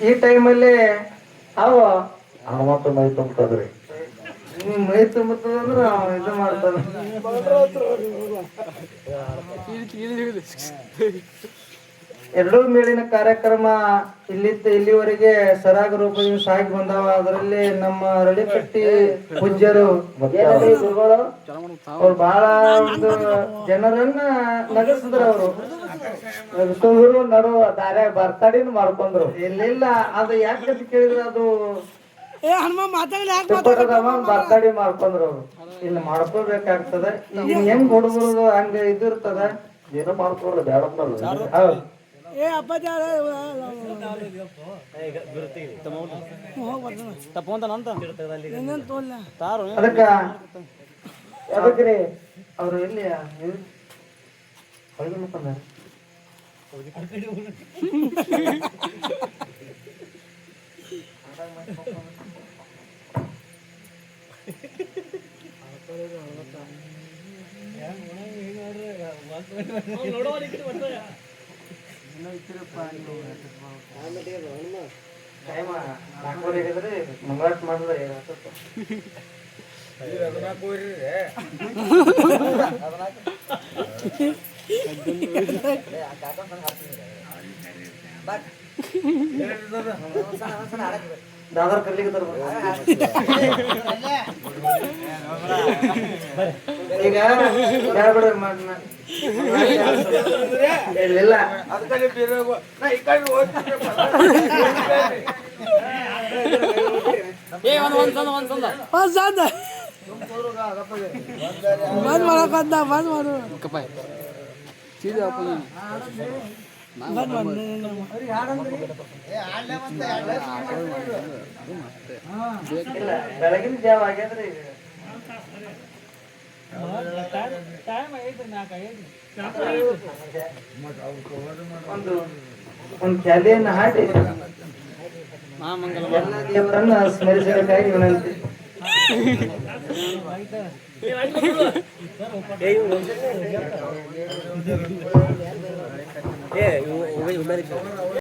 ಈ ಟೈಮಲ್ಲಿ ಅವ ಹನುಮಂತ ಮೈ ತುಂಬತದ್ರಿ. ಮೈ ತುಂಬುತ್ತದಂದ್ರ ಇದು ಮಾಡ್ತಾನ. ಎರಡೂ ಮೇಲಿನ ಕಾರ್ಯಕ್ರಮ ಇಲ್ಲಿವರೆಗೆ ಸರಾಗ ರೂಪದಿಂದ ಸಾಗಿ ಬಂದಾವ. ಅದರಲ್ಲಿ ನಮ್ಮ ರಳಿಕಟ್ಟಿ ಪೂಜ್ಯರು ಗುರುಗಳು ಅವ್ರು ಬಹಳ ಒಂದು ಜನರನ್ನ ನಗಿಸಿದ್ರು. ಅವರು ನಗಿಸಿದ್ರು, ನಡುವ ದಾರ್ಯಾಗ ಬರ್ತಾಡಿನ ಮಾಡ್ಕೊಂಡ್ರು. ಇಲ್ಲ ಅದು ಯಾಕಂತ ಕೇಳಿದ್ರೆ ಅದು ಬರ್ತಾಡಿ ಮಾಡ್ಕೊಂಡ್ರು. ಅವ್ರು ಇಲ್ಲಿ ಮಾಡ್ಕೋಬೇಕಾಗ್ತದ. ಈಗ ಹೆಂಗ್ ಹುಡುಗರು ಹಂಗ ಇದು ಇರ್ತದ, ಏನೋ ಮಾಡ್ಕೊಂಡ್ರು ಬ್ಯಾಡ. ಹೌದು. ಅದಕ್ರಿ ಅವ್ರು ಎಲ್ಲಿ ಹೊಳಗೆ ಮುಖಂಡ ಮಂಗಳಾಟ ಮಾಡಿದ್ರೆ ದಾದರ್ ಕರ್ಲಿಕ್ಕೆ ಈಗ ಇಲ್ಲ ಬೆಳಗಿನ ಜಾವ ಆಗ್ಯದ್ರಿ. ಒಂದು ಕ್ಯಾಲಿಯನ್ನು ಹಾಡಿ ಎಲ್ಲ ದೇವರನ್ನ ಸ್ಮರಿಸಬೇಕಾಗಿ ವಿನಂತಿ.